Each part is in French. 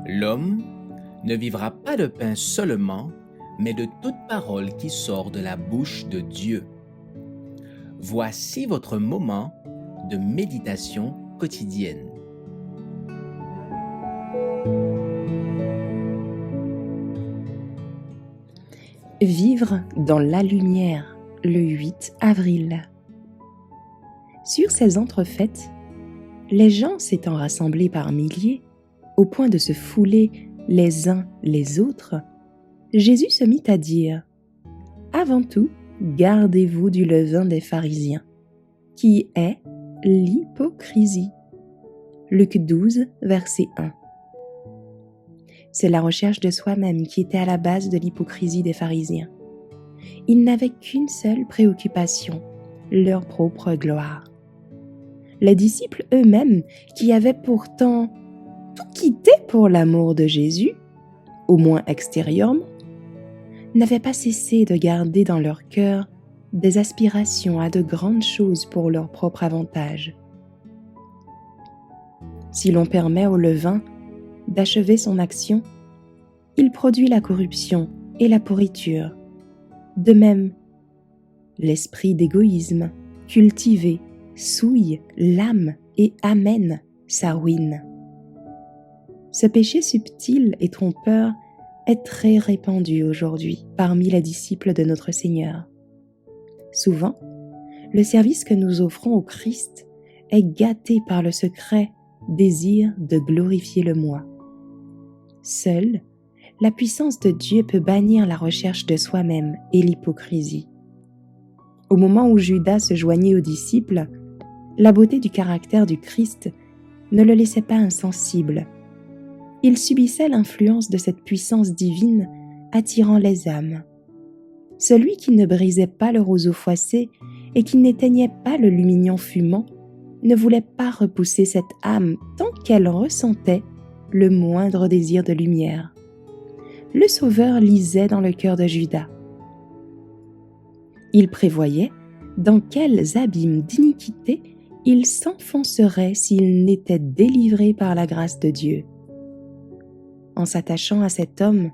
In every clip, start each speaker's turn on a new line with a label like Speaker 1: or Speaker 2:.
Speaker 1: L'homme ne vivra pas de pain seulement, mais de toute parole qui sort de la bouche de Dieu. Voici votre moment de méditation quotidienne.
Speaker 2: Vivre dans la lumière, le 8 avril. Sur ces entrefaites, les gens s'étant rassemblés par milliers, au point de se fouler les uns les autres, Jésus se mit à dire : « Avant tout, gardez-vous du levain des pharisiens, qui est l'hypocrisie. » Luc 12, verset 1. C'est la recherche de soi-même qui était à la base de l'hypocrisie des pharisiens. Ils n'avaient qu'une seule préoccupation, leur propre gloire. Les disciples eux-mêmes, qui avaient pourtant tout quitté pour l'amour de Jésus, au moins extérieurement, n'avaient pas cessé de garder dans leur cœur des aspirations à de grandes choses pour leur propre avantage. Si l'on permet au levain d'achever son action, il produit la corruption et la pourriture. De même, l'esprit d'égoïsme cultivé souille l'âme et amène sa ruine. Ce péché subtil et trompeur est très répandu aujourd'hui parmi les disciples de notre Seigneur. Souvent, le service que nous offrons au Christ est gâté par le secret désir de glorifier le moi. Seule la puissance de Dieu peut bannir la recherche de soi-même et l'hypocrisie. Au moment où Judas se joignait aux disciples, la beauté du caractère du Christ ne le laissait pas insensible. Il subissait l'influence de cette puissance divine attirant les âmes. Celui qui ne brisait pas le roseau froissé et qui n'éteignait pas le lumignon fumant ne voulait pas repousser cette âme tant qu'elle ressentait le moindre désir de lumière. Le Sauveur lisait dans le cœur de Judas. Il prévoyait dans quels abîmes d'iniquité il s'enfoncerait s'il n'était délivré par la grâce de Dieu. En s'attachant à cet homme,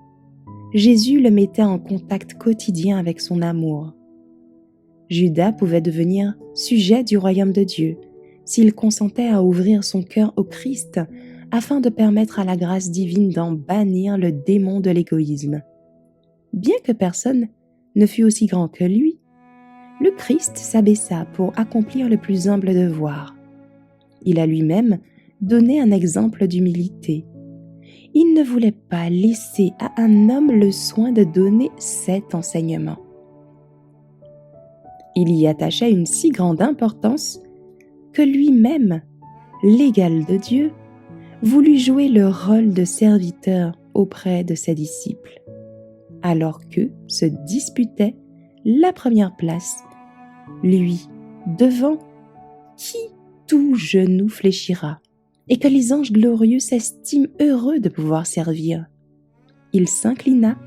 Speaker 2: Jésus le mettait en contact quotidien avec son amour. Judas pouvait devenir sujet du royaume de Dieu s'il consentait à ouvrir son cœur au Christ afin de permettre à la grâce divine d'en bannir le démon de l'égoïsme. Bien que personne ne fût aussi grand que lui, le Christ s'abaissa pour accomplir le plus humble devoir. Il a lui-même donné un exemple d'humilité. Il ne voulait pas laisser à un homme le soin de donner cet enseignement. Il y attachait une si grande importance que lui-même, l'égal de Dieu, voulut jouer le rôle de serviteur auprès de ses disciples, alors qu'eux se disputaient la première place, lui devant qui tout genou fléchira, et que les anges glorieux s'estiment heureux de pouvoir servir. Il s'inclina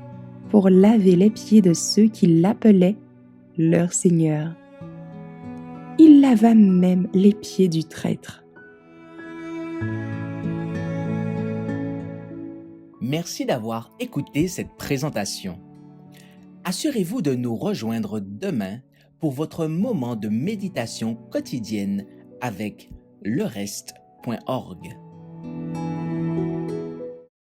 Speaker 2: pour laver les pieds de ceux qui l'appelaient leur Seigneur. Il lava même les pieds du traître.
Speaker 1: Merci d'avoir écouté cette présentation. Assurez-vous de nous rejoindre demain pour votre moment de méditation quotidienne avec lereste.org.